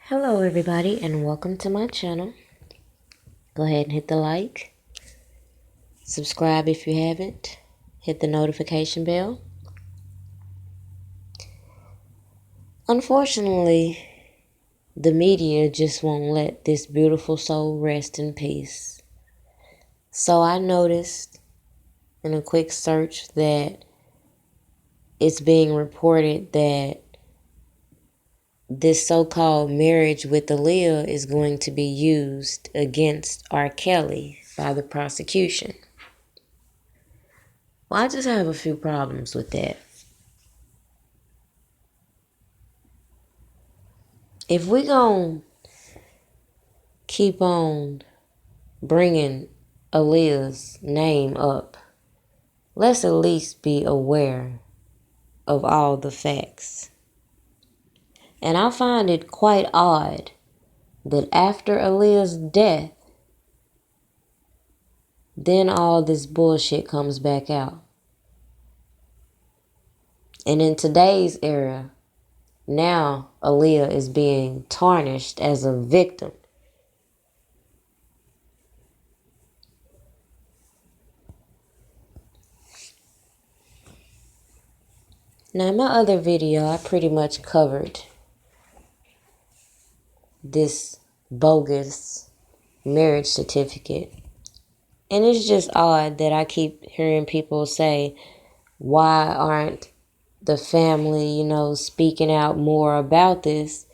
Hello everybody and welcome to my channel. Go ahead and hit the like, subscribe if you haven't, hit the notification bell. Unfortunately, the media just won't let this beautiful soul rest in peace. So I noticed in a quick search that it's being reported that this so-called marriage with Aaliyah is going to be used against R. Kelly by the prosecution. Well, I just have a few problems with that. If we gon' keep on bringing Aaliyah's name up, let's at least be aware of all the facts. And I find it quite odd that after Aaliyah's death, then all this bullshit comes back out. And in today's era, now Aaliyah is being tarnished as a victim. Now, in my other video, I pretty much covered this bogus marriage certificate. And it's just odd that I keep hearing people say, why aren't the family, speaking out more about this?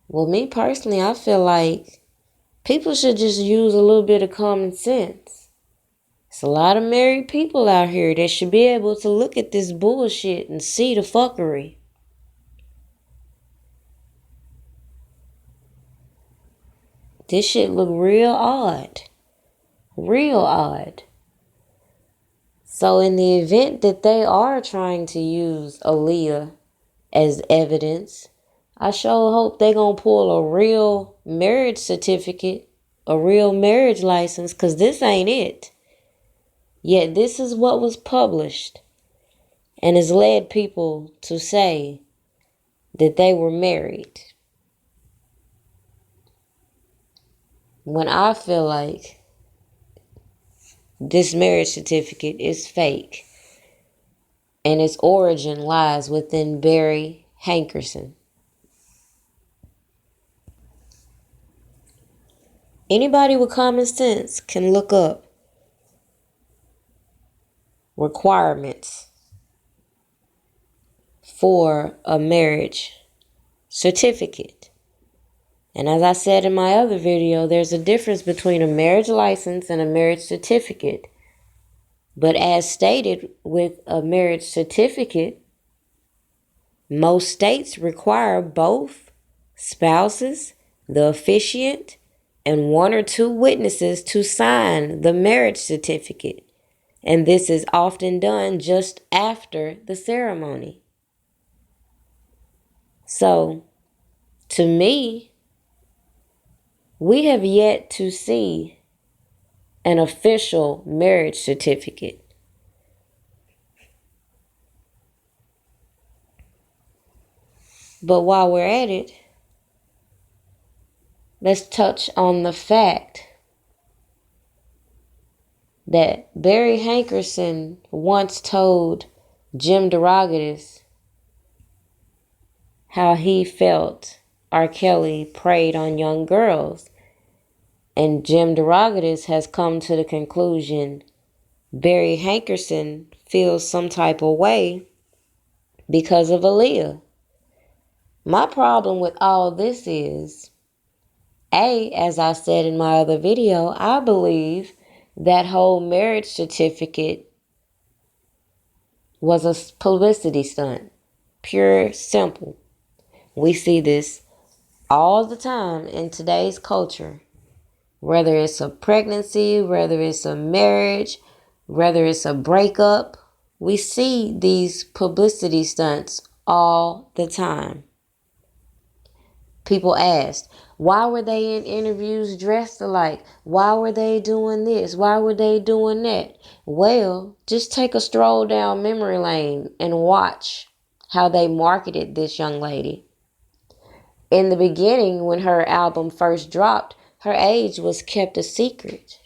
Well, me personally, I feel like people should just use a little bit of common sense. It's a lot of married people out here that should be able to look at this bullshit and see the fuckery. This shit look real odd. Real odd. So in the event that they are trying to use Aaliyah as evidence, I sure hope they gonna pull a real marriage certificate, a real marriage license, because this ain't it. Yet this is what was published and has led people to say that they were married. When I feel like this marriage certificate is fake and its origin lies within Barry Hankerson. Anybody with common sense can look up requirements for a marriage certificate. And as I said in my other video, there's a difference between a marriage license and a marriage certificate. But as stated with a marriage certificate, most states require both spouses, the officiant, and one or two witnesses to sign the marriage certificate. And this is often done just after the ceremony. So, to me, we have yet to see an official marriage certificate. But while we're at it, let's touch on the fact that Barry Hankerson once told Jim DeRogatis how he felt R. Kelly preyed on young girls. And Jim DeRogatis has come to the conclusion Barry Hankerson feels some type of way because of Aaliyah. My problem with all this is, as I said in my other video, I believe that whole marriage certificate was a publicity stunt. Pure, simple. We see this all the time in today's culture. Whether it's a pregnancy, whether it's a marriage, whether it's a breakup, we see these publicity stunts all the time. People ask, why were they in interviews dressed alike? Why were they doing this? Why were they doing that? Well, just take a stroll down memory lane and watch how they marketed this young lady. In the beginning, when her album first dropped, her age was kept a secret.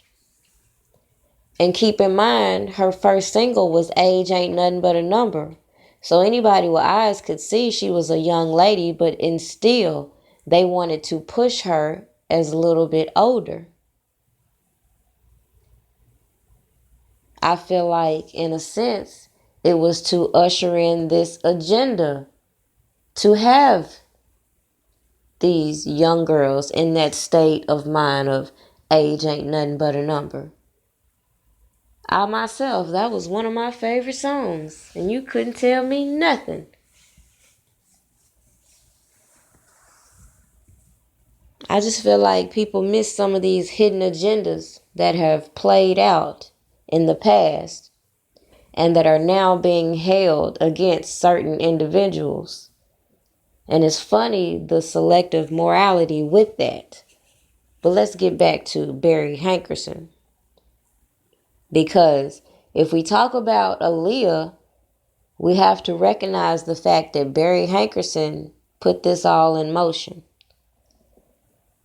And keep in mind, her first single was Age Ain't Nothing But a Number. So anybody with eyes could see she was a young lady, but still, they wanted to push her as a little bit older. I feel like, in a sense, it was to usher in this agenda to have these young girls in that state of mind of age ain't nothing but a number. I myself, that was one of my favorite songs, and you couldn't tell me nothing. I just feel like people miss some of these hidden agendas that have played out in the past and that are now being held against certain individuals. And it's funny, the selective morality with that. But let's get back to Barry Hankerson. Because if we talk about Aaliyah, we have to recognize the fact that Barry Hankerson put this all in motion.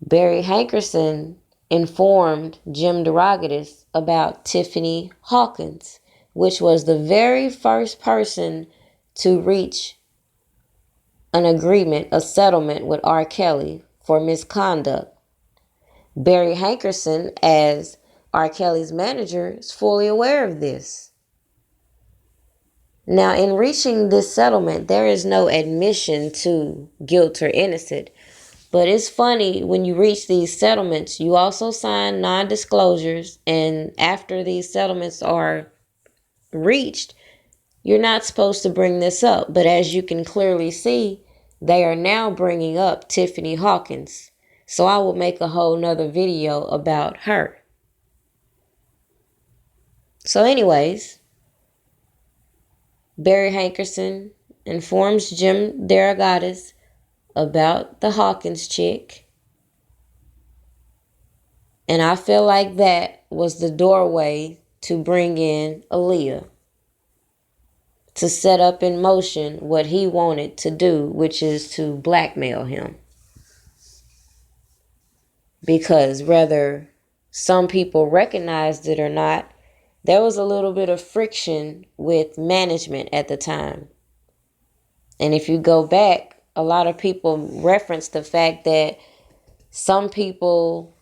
Barry Hankerson informed Jim DeRogatis about Tiffany Hawkins, which was the very first person to reach an agreement, a settlement with R. Kelly for misconduct. Barry Hankerson, as R. Kelly's manager, is fully aware of this. Now, in reaching this settlement, there is no admission to guilt or innocent. But it's funny, when you reach these settlements, you also sign non-disclosures. And after these settlements are reached, you're not supposed to bring this up. But as you can clearly see, they are now bringing up Tiffany Hawkins. So I will make a whole nother video about her. So anyways, Barry Hankerson informs Jim DeRogatis about the Hawkins chick. And I feel like that was the doorway to bring in Aaliyah, to set up in motion what he wanted to do, which is to blackmail him. Because whether some people recognized it or not, there was a little bit of friction with management at the time. And if you go back, a lot of people reference the fact that some people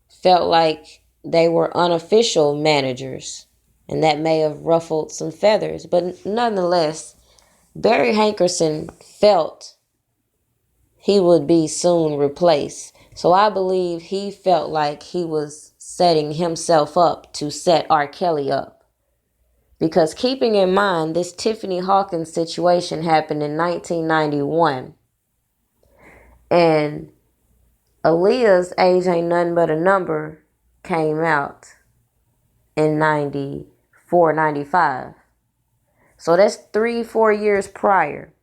felt like they were unofficial managers, and that may have ruffled some feathers. But nonetheless, Barry Hankerson felt he would be soon replaced. So I believe he felt like he was setting himself up to set R. Kelly up. Because keeping in mind, this Tiffany Hawkins situation happened in 1991. And Aaliyah's Age Ain't Nothing But a Number came out in 94, 95. So that's 3-4 years prior.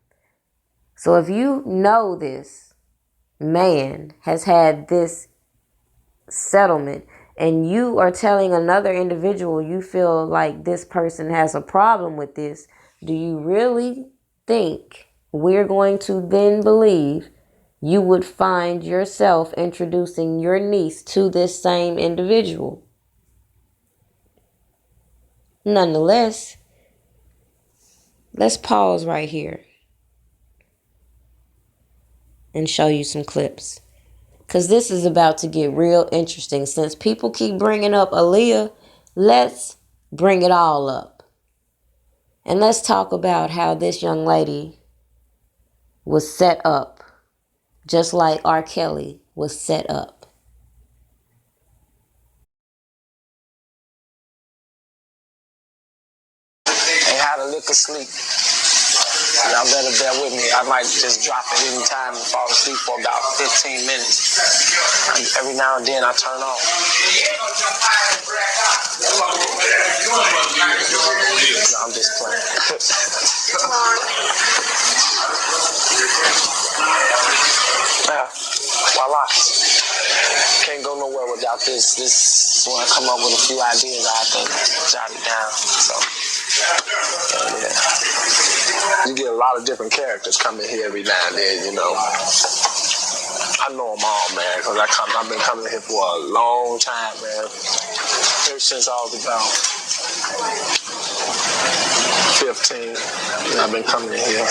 So if you know this man has had this settlement and you are telling another individual you feel like this person has a problem with this, do you really think we're going to then believe you would find yourself introducing your niece to this same individual? Nonetheless, let's pause right here and show you some clips. Because this is about to get real interesting. Since people keep bringing up Aaliyah, let's bring it all up. And let's talk about how this young lady was set up, just like R. Kelly was set up. And how to lick or sleep. Y'all better bear with me. I might just drop it any time and fall asleep for about 15 minutes. Every now and then I turn off. No, I'm just playing. Yeah, voila. Can't go nowhere without this. This when I come up with a few ideas, I have to jot it down. So, yeah. You get a lot of different characters coming here every now and then, you know. I know them all, man, because I've been coming here for a long time, man. Ever since I was about 15, I've been coming in here.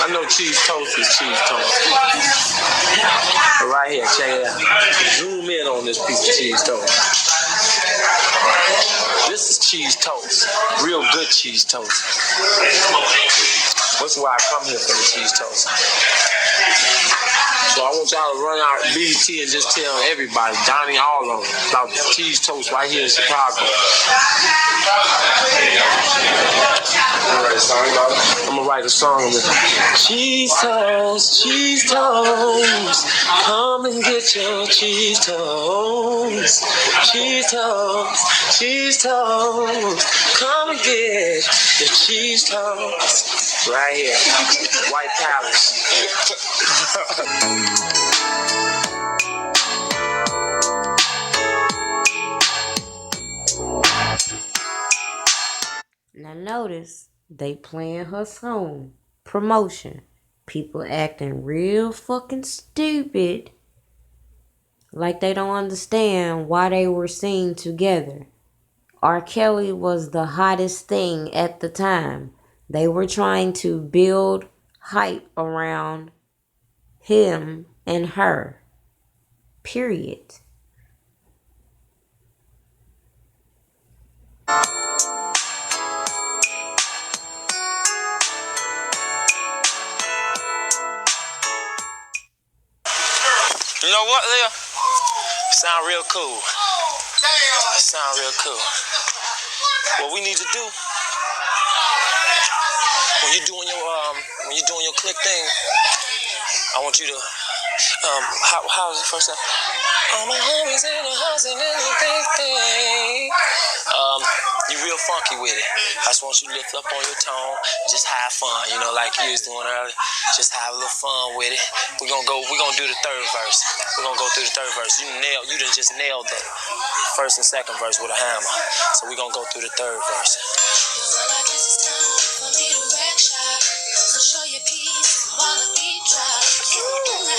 I know cheese toast is cheese toast. But right here, check it out. Zoom in on this piece of cheese toast. This is cheese toast. Real good cheese toast. That's why I come here for the cheese toast. So I want y'all to run out BT and just tell everybody, Donnie, all of them, about cheese toast right here in Chicago. I'm gonna write a song with it. Cheese toast, come and get your cheese toast. Cheese toast, come and get your cheese toast. Right here, White Palace. Now notice, they playing her song. Promotion. People acting real fucking stupid. Like they don't understand why they were seen together. R. Kelly was the hottest thing at the time. They were trying to build hype around him and her. Period. You know what, Leah? Sound real cool. Sound real cool. What we need to do when you're doing your click thing, I want you to how was the first time? All my homies in the house and in the big thing. You real funky with it. I just want you to lift up on your tone and just have fun, like you was doing earlier. Just have a little fun with it. We're gonna do the third verse. We're gonna go through the third verse. You done just nailed the first and second verse with a hammer. So we're gonna go through the third verse.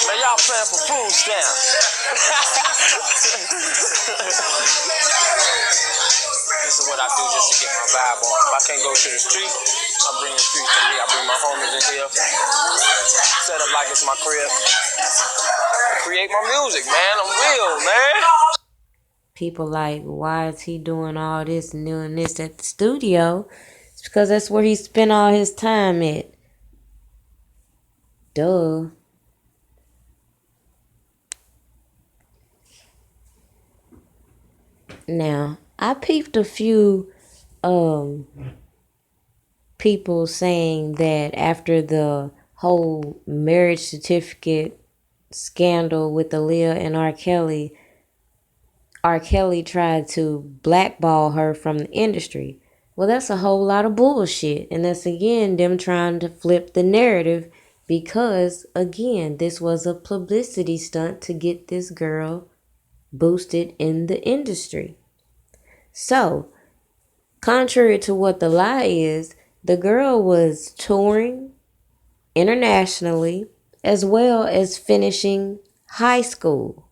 Man, y'all playing for food stamps. This is what I do just to get my vibe on. If I can't go to the street, I bring the street to me. I bring my homies in here. Set up like it's my crib. I create my music, man. I'm real, man. People like, why is he doing all this and doing this at the studio? It's because that's where he spent all his time at. Duh. Now, I peeped a few people saying that after the whole marriage certificate scandal with Aaliyah and R. Kelly tried to blackball her from the industry. Well, that's a whole lot of bullshit. And that's, again, them trying to flip the narrative because, again, this was a publicity stunt to get this girl boosted in the industry. So, contrary to what the lie is, the girl was touring internationally as well as finishing high school.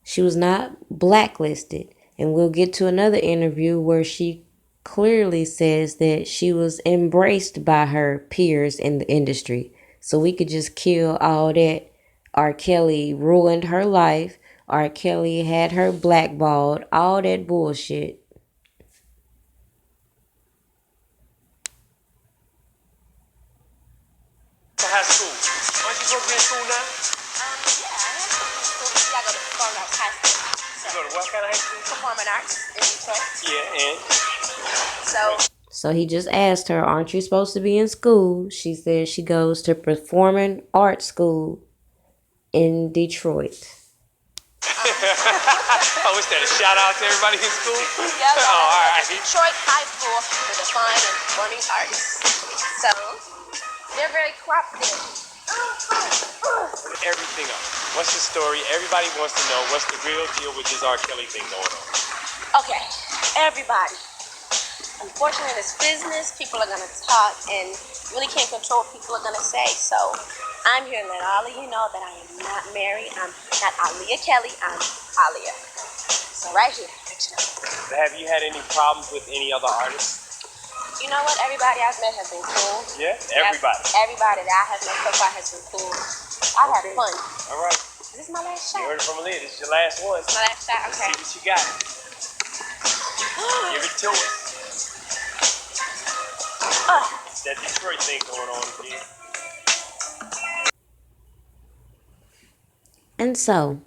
She was not blacklisted. And we'll get to another interview where she clearly says that she was embraced by her peers in the industry. So we could just kill all that. R. Kelly ruined her life. R. Kelly had her blackballed. All that bullshit. High school. Aren't you supposed to be in school now? Yeah, I go to performing arts high school. You go to what kind of high school? Performing arts in Detroit. Yeah, and? So he just asked her, aren't you supposed to be in school? She said she goes to performing arts school in Detroit. Oh, is that a shout out to everybody in school? Yeah, all right. Detroit High School for the Fine and Performing Arts. So, they're very cooperative. Everything else. What's the story? Everybody wants to know what's the real deal with this R. Kelly thing going on. Okay, everybody. unfortunately, it's business. People are gonna talk, and you really can't control what people are gonna say. So I'm here to let all of you know that I am not married. I'm not Aaliyah Kelly. I'm Aaliyah. So right here, picture. Have you had any problems with any other artists? You know what? Everybody I've met has been cool. Yeah, everybody. Everybody that I have met so far has been cool. I've had fun. All right. Is this my last shot? You heard it from Aaliyah. This is your last one. This is my last shot? Okay. See what you got. Give it to us. That Detroit thing going on again. And so,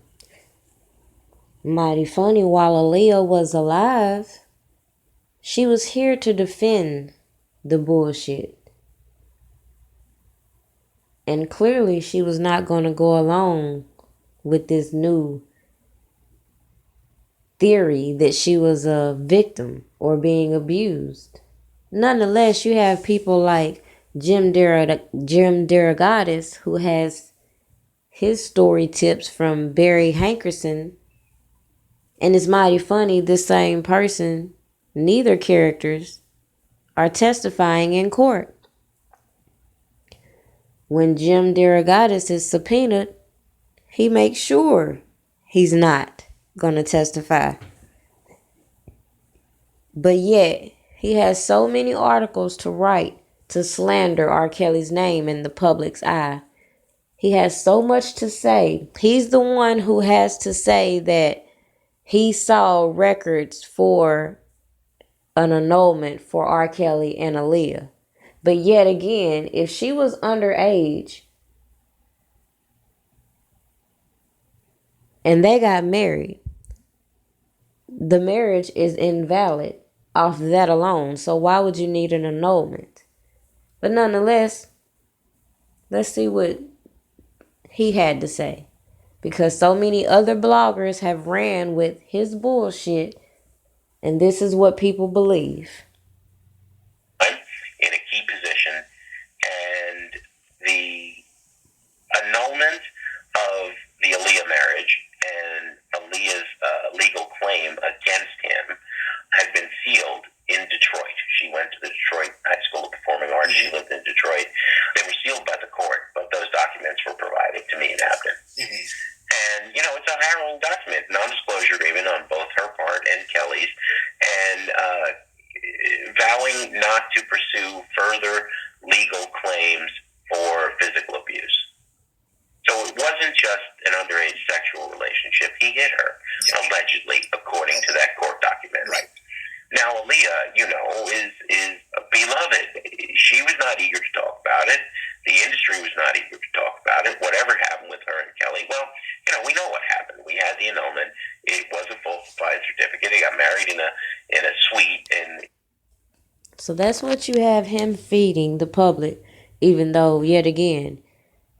mighty funny, while Aaliyah was alive, she was here to defend the bullshit. And clearly she was not going to go along with this new theory that she was a victim or being abused. Nonetheless, you have people like Jim Derogatis, who has his story tips from Barry Hankerson. And it's mighty funny, the same person, neither characters, are testifying in court. When Jim Derogatis is subpoenaed, he makes sure he's not going to testify. But yet, he has so many articles to write to slander R. Kelly's name in the public's eye. He has so much to say. He's the one who has to say that he saw records for an annulment for R. Kelly and Aaliyah. But yet again, if she was underage and they got married, the marriage is invalid off that alone. So why would you need an annulment? But nonetheless, let's see what he had to say. Because so many other bloggers have ran with his bullshit, and this is what people believe. In a key position, and the annulment of the Aaliyah marriage and Aaliyah's legal claim against him had been sealed in Detroit. She went to the Detroit High School of Performing Arts. She lived in Detroit. They were sealed by the court, but those documents were provided to me and Abner. And, you know, it's a harrowing document, non-disclosure agreement on both her part and Kelly's, and vowing not to pursue further legal claims for physical abuse. So it wasn't just an underage sexual relationship. He hit her, allegedly, according to that court document. Right. Now, Aaliyah, you know, is beloved. She was not eager to talk about it. The industry was not eager to talk about it. Whatever happened with her and Kelly, well, you know, we know what happened. We had the annulment. It was a falsified certificate. They got married in a suite. And so that's what you have him feeding the public, even though, yet again,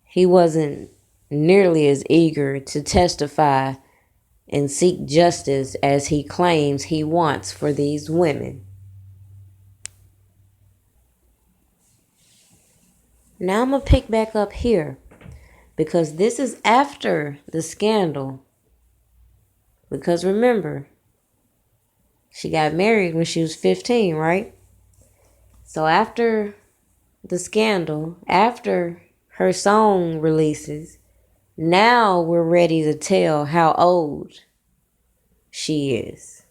he wasn't nearly as eager to testify and seek justice as he claims he wants for these women. Now I'm going to pick back up here because this is after the scandal. Because remember, she got married when she was 15, right? So after the scandal, after her song releases, now we're ready to tell how old she is.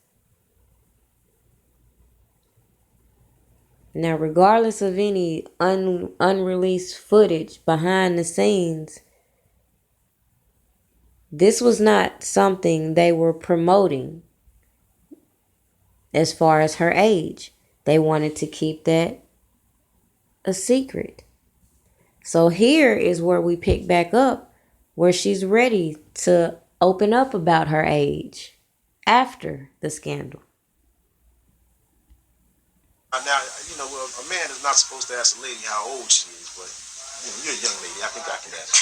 Now, regardless of any unreleased footage behind the scenes, this was not something they were promoting as far as her age. They wanted to keep that a secret. So here is where we pick back up, where she's ready to open up about her age after the scandal. Now, you know, well, a man is not supposed to ask a lady how old she is, but you know, you're a young lady. I think I can ask.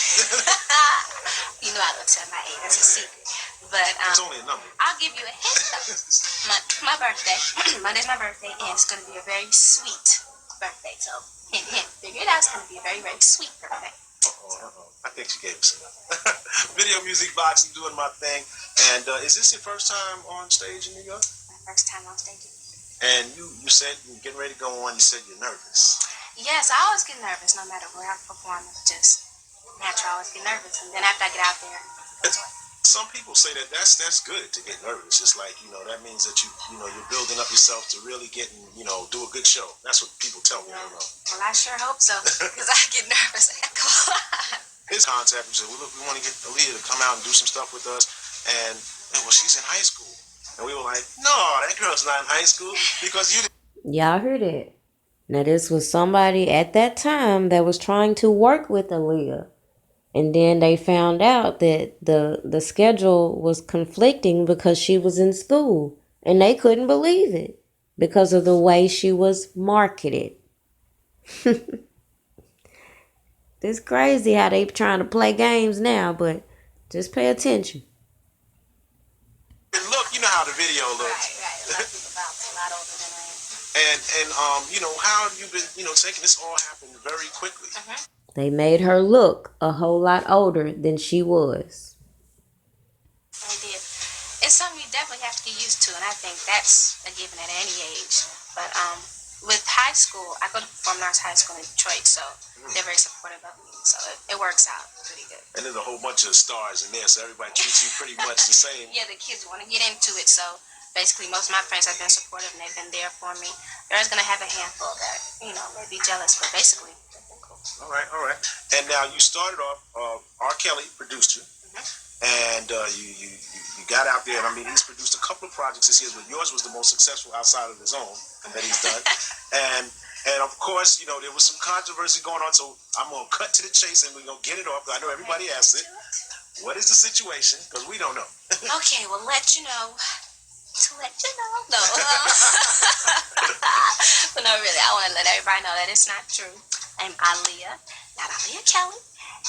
You know I don't tell my age. That's a secret. But it's only a number. I'll give you a hint though. my birthday. Monday's my birthday, and it's going to be a very sweet birthday. So, hint, hint. Figure it out. It's going to be a very, very sweet birthday. I think she gave us enough. Video music boxing, doing my thing. And is this your first time on stage in New York? My first time on stage. And you said you're getting ready to go on. You said you're nervous. Yes, I always get nervous no matter where I perform. It's just natural. I always get nervous. And then after I get out there, some people say that's good to get nervous. It's like, that means that you're building up yourself to really get and, do a good show. That's what people tell me. I don't know. Well, I sure hope so, because I get nervous. His contact, we said, well, look, we want to get Aaliyah to come out and do some stuff with us. And, well, she's in high school. And we were like, no, that girl's not in high school because you didn't. Y'all heard it. Now, this was somebody at that time that was trying to work with Aaliyah. And then they found out that the schedule was conflicting because she was in school. And they couldn't believe it because of the way she was marketed. It's crazy how they trying to play games now, but just pay attention. Look, you know how the video looks. Right. A lot of people bounce a lot older than I am. And how have you been, taking this all happened very quickly? They made her look a whole lot older than she was. They did. It's something you definitely have to get used to, and I think that's a given at any age. But with high school, I go to Performing Arts High School in Detroit, so they're very supportive of me. So it works out pretty good. And there's a whole bunch of stars in there, so everybody treats you pretty much the same. Yeah, the kids want to get into it, so basically most of my friends have been supportive and they've been there for me. There's going to have a handful that, may be jealous, but basically, they've been cool. All right. And now you started off, R. Kelly produced you, and you got out there, and I mean, he's produced a couple of projects this year, but yours was the most successful outside of his own that he's done. And of course, there was some controversy going on, so I'm going to cut to the chase and we're going to get it off, because I know everybody asks it. What is the situation? Because we don't know. Okay, well, let you know. No. But no, really, I want to let everybody know that it's not true. I'm Aaliyah, not Aaliyah Kelly.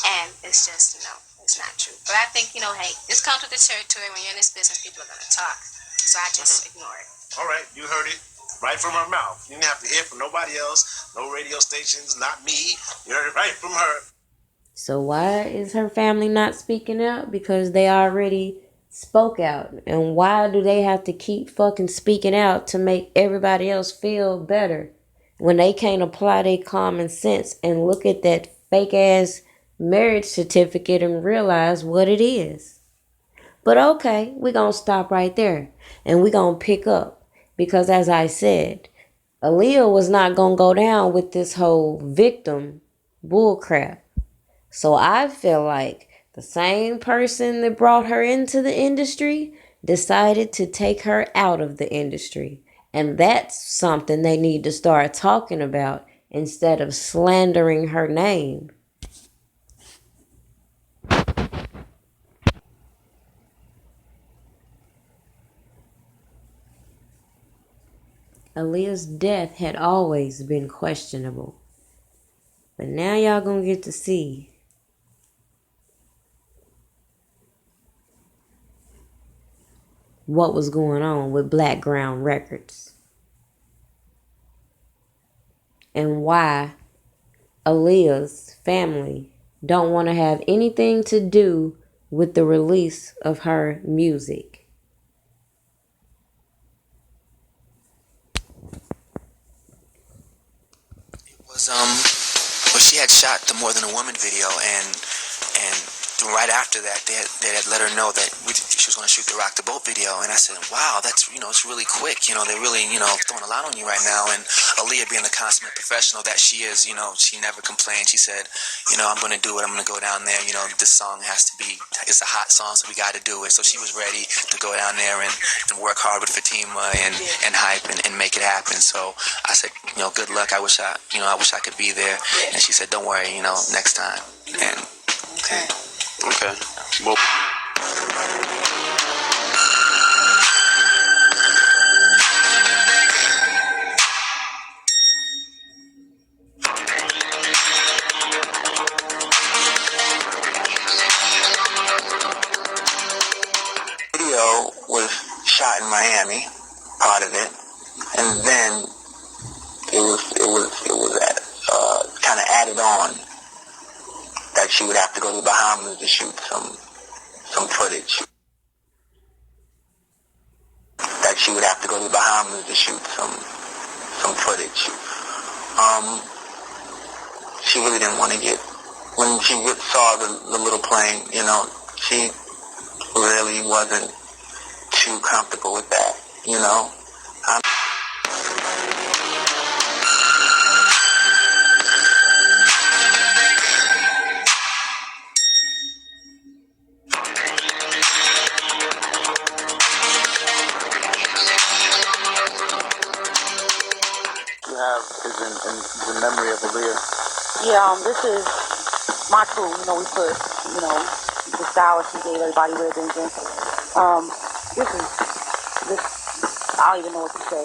And it's just, it's not true. But I think, hey, this comes with the territory. When you're in this business, people are going to talk. So I just ignore it. All right, you heard it right from her mouth. You didn't have to hear from nobody else, no radio stations, not me. You heard it right from her. So why is her family not speaking out? Because they already spoke out. And why do they have to keep fucking speaking out to make everybody else feel better when they can't apply their common sense and look at that fake ass marriage certificate and realize what it is? But okay, we're going to stop right there and we're going to pick up, because as I said, Aaliyah was not going to go down with this whole victim bullcrap. So I feel like the same person that brought her into the industry decided to take her out of the industry. And that's something they need to start talking about instead of slandering her name. Aaliyah's death had always been questionable. But now y'all gonna get to see what was going on with Blackground Records and why Aaliyah's family don't want to have anything to do with the release of her music. Well, she had shot the More Than a Woman video, and right after that, they had let her know that she was going to shoot the Rock the Boat video, and I said, wow, that's, it's really quick, they're really, throwing a lot on you right now. And Aaliyah, being the consummate professional that she is, she never complained. She said, I'm going to do it, I'm going to go down there, this song has to be, it's a hot song, so we got to do it. So she was ready to go down there and work hard with Fatima and hype and make it happen. So I said, good luck, I wish I could be there. And she said, don't worry, next time. And Okay. Well. Video was shot in Miami, part of it, and then it was kind of added on that she would have to go to the Bahamas to shoot some footage. That she would have to go to the Bahamas to shoot some footage. She really didn't want to get, when she saw the little plane, you know, she really wasn't too comfortable with that, you know. You have is in memory of Aaliyah. Yeah, this is my crew. You know, we put, you know, the style she gave everybody ribbons and this, I don't even know what to say.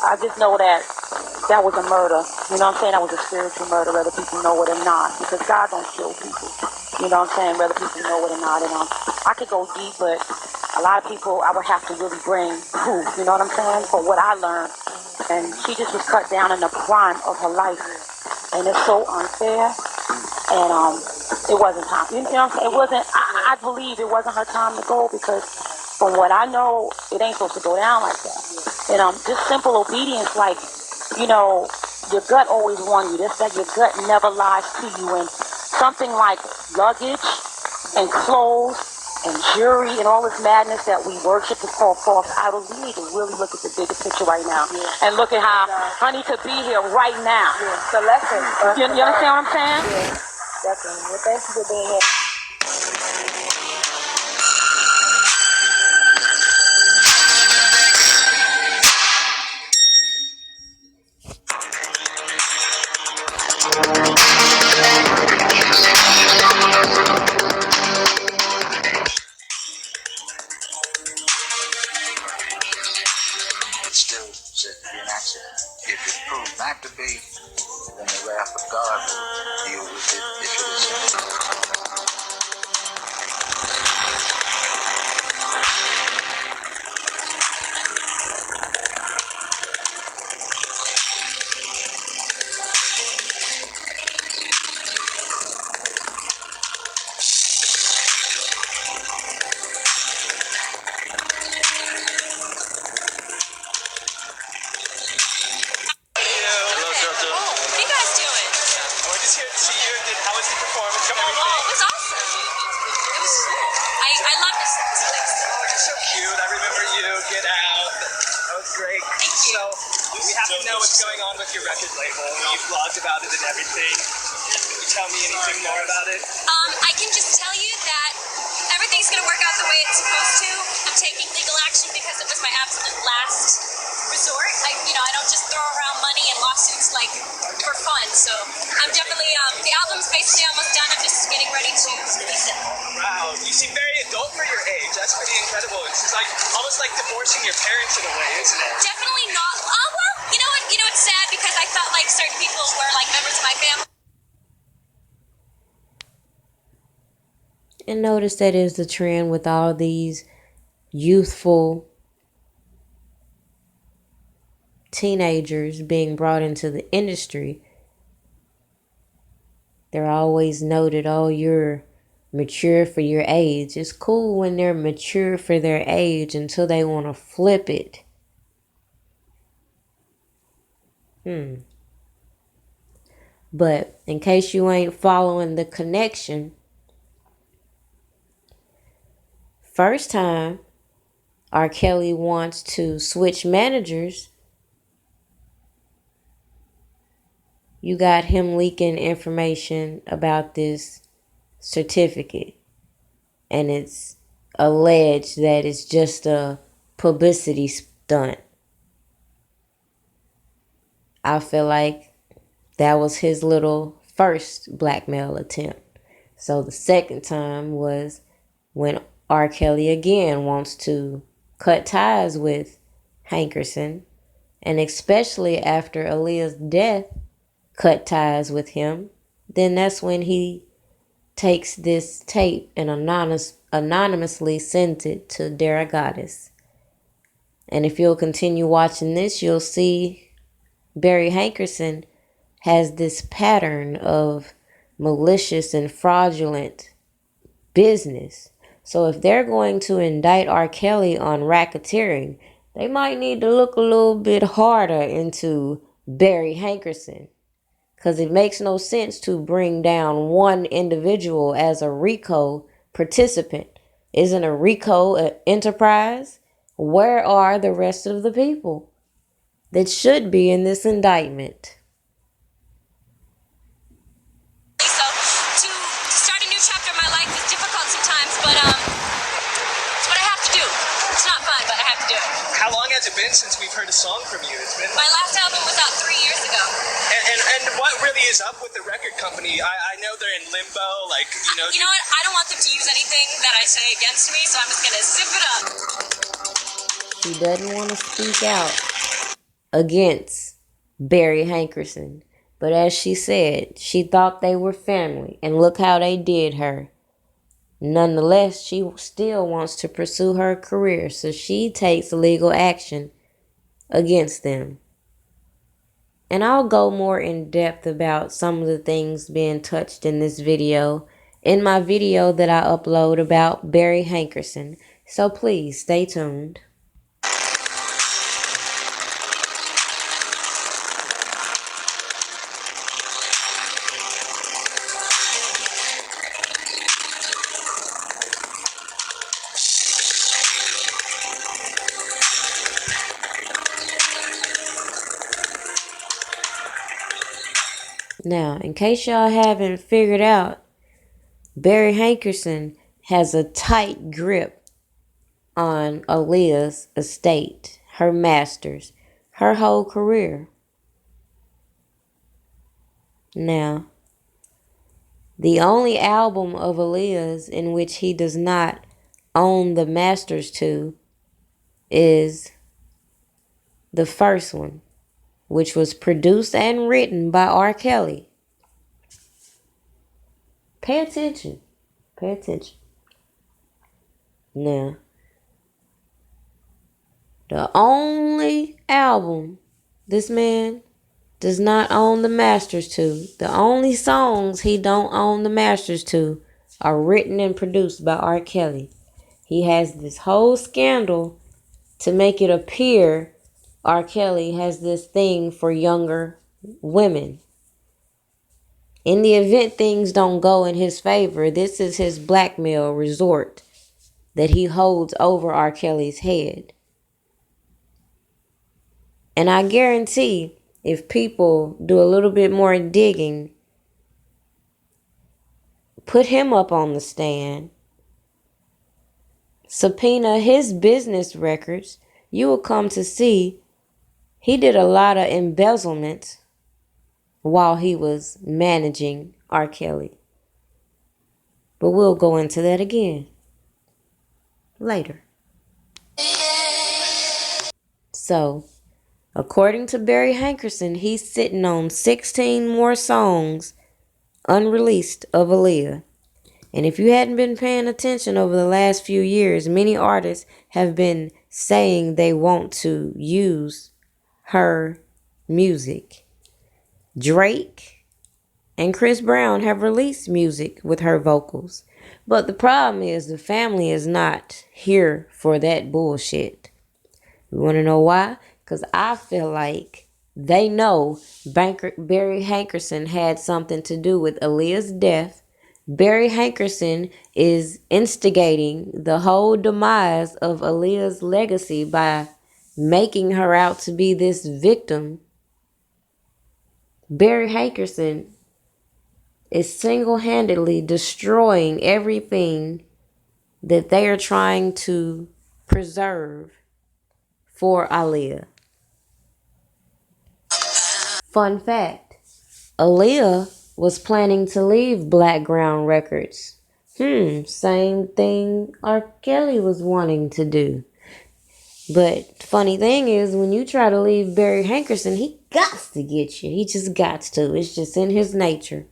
I just know that was a murder. You know what I'm saying? That was a spiritual murder, whether people know it or not. Because God don't kill people. You know what I'm saying? Whether people know it or not. And I could go deep, but a lot of people I would have to really bring proof. You know what I'm saying? For what I learned. And she just was cut down in the prime of her life. And it's so unfair. And it wasn't time. You know what I'm saying? It wasn't, I believe it wasn't her time to go, because from what I know, it ain't supposed to go down like that. And just simple obedience, like, you know, your gut always warns you. That's that your gut never lies to you. And something like luggage and clothes and jewelry and all this madness that we worship is called false idols. We need to really look at the bigger picture right now. Yeah. And look at how honey could be here right now. Yeah. It's a lesson. You understand what I'm saying? Yeah, definitely. Well, thank you for being here. Still said to be an accident. If it proved not to be, then the wrath of God will deal with it if it is. Your record label, you've blogged about it and everything. Can you tell me anything more about it? I can just tell you that everything's gonna work out the way it's supposed to. I'm taking legal action because it was my absolute last resort. I don't just throw around money and lawsuits like for fun. So I'm definitely the album's basically almost done. I'm just getting ready to release it. Wow, you seem very adult for your age. That's pretty incredible. It's like almost like divorcing your parents in a way, isn't it? Definitely not. Well, you know what? It's sad because I felt like certain people were like members of my family. And notice that is the trend with all these youthful teenagers being brought into the industry. They're always noted, oh, you're mature for your age. It's cool when they're mature for their age until they want to flip it. But in case you ain't following the connection, first time R. Kelly wants to switch managers, you got him leaking information about this certificate. And it's alleged that it's just a publicity stunt. I feel like that was his little first blackmail attempt. So the second time was when R. Kelly again wants to cut ties with Hankerson, and especially after Aaliyah's death, cut ties with him. Then that's when he takes this tape and anonymously sends it to Derogatis. And if you'll continue watching this, you'll see Barry Hankerson has this pattern of malicious and fraudulent business So if they're going to indict R. Kelly on racketeering, they might need to look a little bit harder into Barry Hankerson. Because it makes no sense to bring down one individual as a RICO participant. Isn't a RICO an enterprise? Where are the rest of the people that should be in this indictment? So to start a new chapter in my life is difficult sometimes, but it's what I have to do. It's not fun, but I have to do it. How long has it been since we've heard a song from you? It's been My last album was out 3 years ago. and what really is up with the record company? I know they're in limbo, like You know what? I don't want them to use anything that I say against me, so I'm just gonna zip it up. She doesn't want to speak out against Barry Hankerson. But as she said, she thought they were family, and look how they did her. Nonetheless, she still wants to pursue her career, so she takes legal action against them. And I'll go more in depth about some of the things being touched in this video in my video that I upload about Barry Hankerson. So please stay tuned. Now, in case y'all haven't figured out, Barry Hankerson has a tight grip on Aaliyah's estate, her masters, her whole career. Now, the only album of Aaliyah's in which he does not own the masters to is the first one, which was produced and written by R. Kelly. Pay attention. Pay attention. Now, the only album this man does not own the masters to, the only songs he don't own the masters to, are written and produced by R. Kelly. He has this whole scandal to make it appear R. Kelly has this thing for younger women. In the event things don't go in his favor, this is his blackmail resort that he holds over R. Kelly's head. And I guarantee if people do a little bit more digging, put him up on the stand, subpoena his business records, you will come to see he did a lot of embezzlement while he was managing R. Kelly. But we'll go into that again later. So, according to Barry Hankerson, he's sitting on 16 more songs unreleased of Aaliyah. And if you hadn't been paying attention over the last few years, many artists have been saying they want to use her music. Drake and Chris Brown have released music with her vocals. But the problem is the family is not here for that bullshit. You want to know why? Because I feel like they know Barry Hankerson had something to do with Aaliyah's death. Barry Hankerson is instigating the whole demise of Aaliyah's legacy by making her out to be this victim. Barry Hankerson is single-handedly destroying everything that they are trying to preserve for Aaliyah. Fun fact, Aaliyah was planning to leave Blackground Records. Same thing R. Kelly was wanting to do. But funny thing is, when you try to leave Barry Hankerson, he gots to get you. He just gots to. It's just in his nature.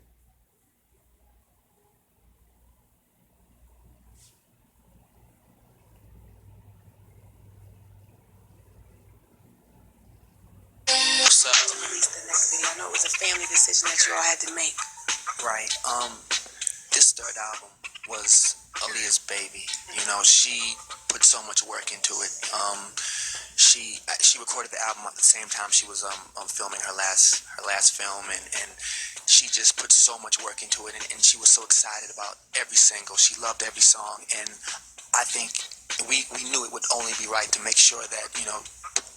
What's up? To release the next video. I know it was a family decision that you all had to make. Right. This third album was Aaliyah's baby. You know, she put so much work into it. She recorded the album at the same time she was filming her last film, and she just put so much work into it, and she was so excited about every single. She loved every song, and I think we knew it would only be right to make sure that, you know,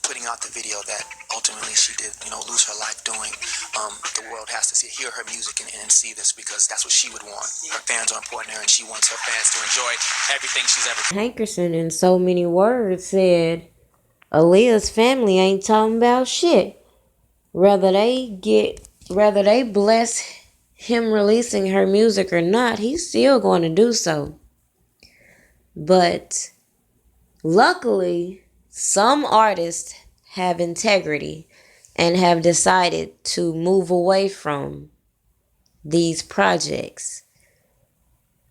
putting out the video that ultimately she did, you know, lose her life doing, the world has to hear her music and see this, because that's what she would want. Her fans are important to her, and she wants her fans to enjoy everything she's ever. Hankerson, in so many words, said Aaliyah's family ain't talking about shit. Whether they bless him releasing her music or not, he's still going to do so. But luckily, some artists have integrity and have decided to move away from these projects.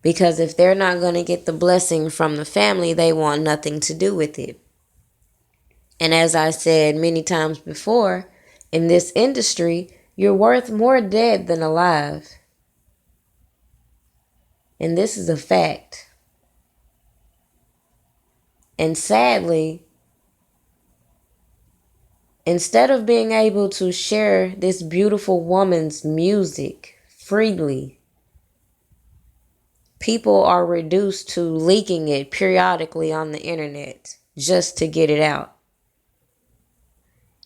Because if they're not going to get the blessing from the family, they want nothing to do with it. And as I said many times before, in this industry, you're worth more dead than alive. And this is a fact. And sadly, instead of being able to share this beautiful woman's music freely, people are reduced to leaking it periodically on the internet just to get it out.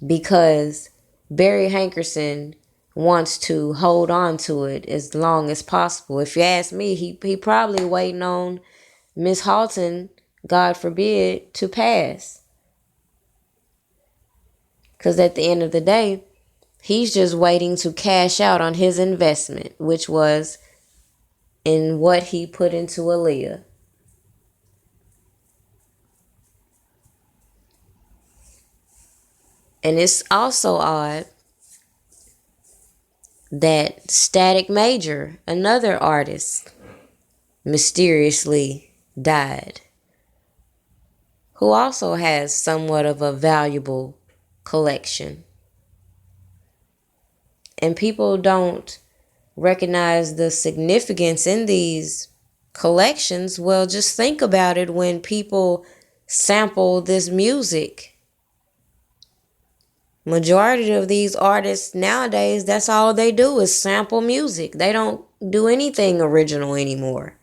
Because Barry Hankerson wants to hold on to it as long as possible. If you ask me, he probably waiting on Miss Halton, God forbid, to pass. Because at the end of the day, he's just waiting to cash out on his investment, which was in what he put into Aaliyah. And it's also odd that Static Major, another artist, mysteriously died, who also has somewhat of a valuable collection. And people don't recognize the significance in these collections. Well, just think about it when people sample this music. Majority of these artists nowadays, that's all they do is sample music. They don't do anything original anymore.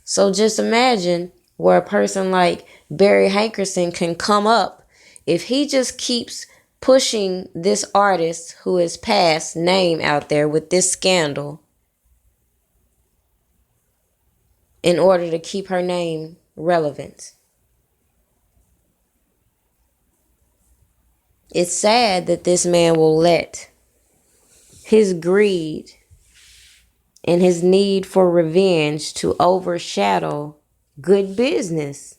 So just imagine where a person like Barry Hankerson can come up if he just keeps pushing this artist who has passed name out there with this scandal in order to keep her name relevant. It's sad that this man will let his greed and his need for revenge to overshadow good business.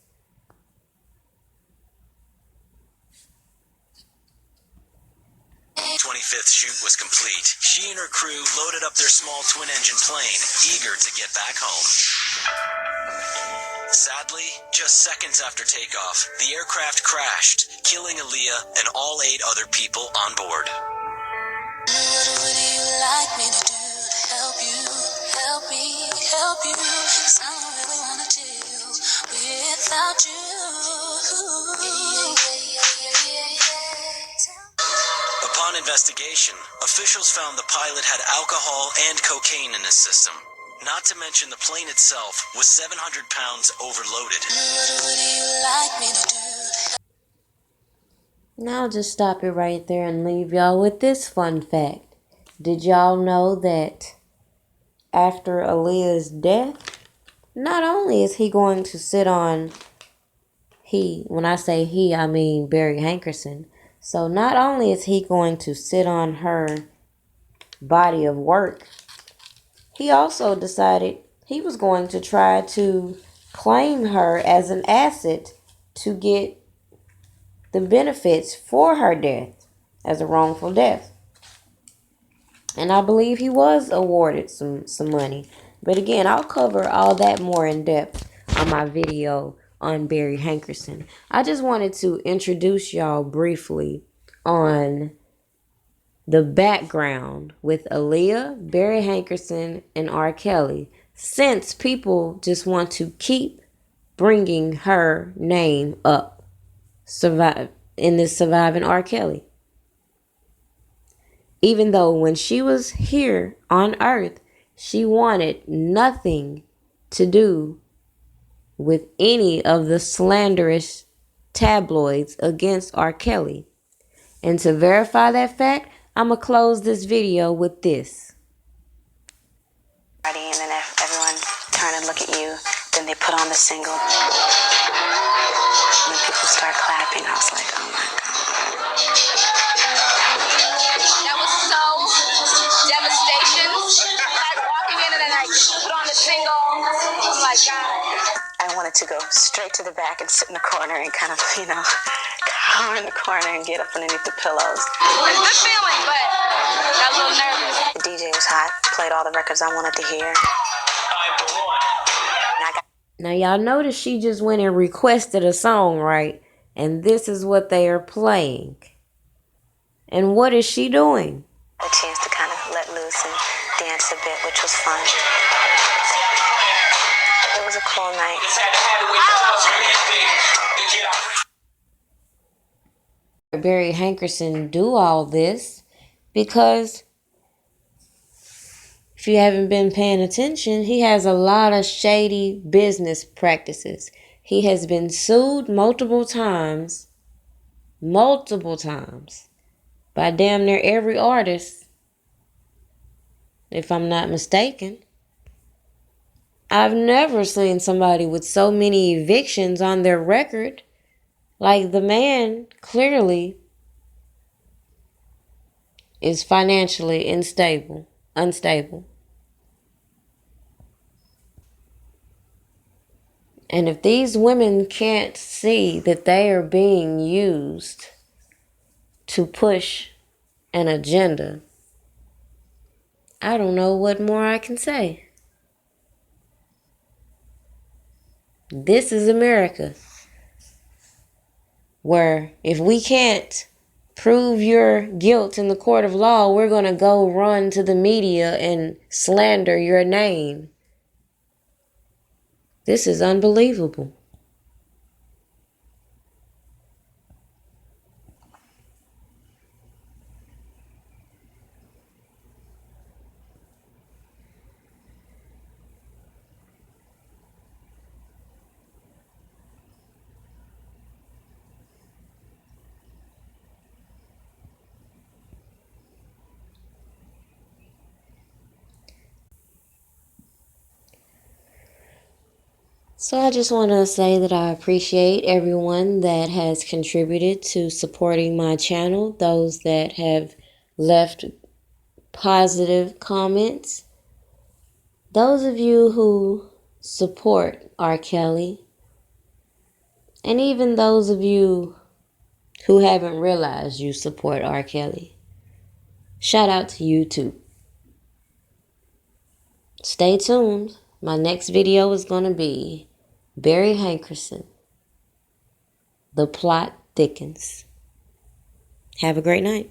The 25th shoot was complete. She and her crew loaded up their small twin-engine plane, eager to get back home. Sadly, just seconds after takeoff, the aircraft crashed, killing Aaliyah and all 8 other people on board. What would you like me to do to help you, help me, help you? 'Cause I don't really wanna deal without you. Upon investigation, officials found the pilot had alcohol and cocaine in his system. Not to mention the plane itself was 700 pounds overloaded. What would you like me to do? Now I'll just stop it right there and leave y'all with this fun fact. Did y'all know that after Aaliyah's death, not only is he going to sit on, when I say he, I mean Barry Hankerson. So not only is he going to sit on her body of work, he also decided he was going to try to claim her as an asset to get the benefits for her death as a wrongful death. And I believe he was awarded some money. But again, I'll cover all that more in depth on my video on Barry Hankerson. I just wanted to introduce y'all briefly on the background with Aaliyah, Barry Hankerson, and R. Kelly. since people just want to keep bringing her name up in this Surviving R. Kelly. Even though when she was here on earth, she wanted nothing to do with any of the slanderous tabloids against R. Kelly. And to verify that fact, I'm going to close this video with this. And then everyone turn and look at you, then they put on the single. And then people start clapping. I was like, oh my God. That was so devastation. Like walking in and then like put on the single. Oh my God. I wanted to go straight to the back and sit in the corner and kind of, cower in the corner and get up underneath the pillows. It's a good feeling, but got a little nervous. The DJ was hot, played all the records I wanted to hear. Now y'all notice she just went and requested a song, right? And this is what they are playing. And what is she doing? A chance to kind of let loose and dance a bit, which was fun. It was a cool night. Barry Hankerson do all this because if you haven't been paying attention, he has a lot of shady business practices. He has been sued multiple times by damn near every artist, if I'm not mistaken. I've never seen somebody with so many evictions on their record. Like, the man clearly is financially unstable. And if these women can't see that they are being used to push an agenda, I don't know what more I can say. This is America, where if we can't prove your guilt in the court of law, we're going to go run to the media and slander your name. This is unbelievable. So I just want to say that I appreciate everyone that has contributed to supporting my channel, those that have left positive comments, those of you who support R. Kelly, and even those of you who haven't realized you support R. Kelly. Shout out to you too. Stay tuned. My next video is going to be Barry Hankerson. The plot thickens. Have a great night.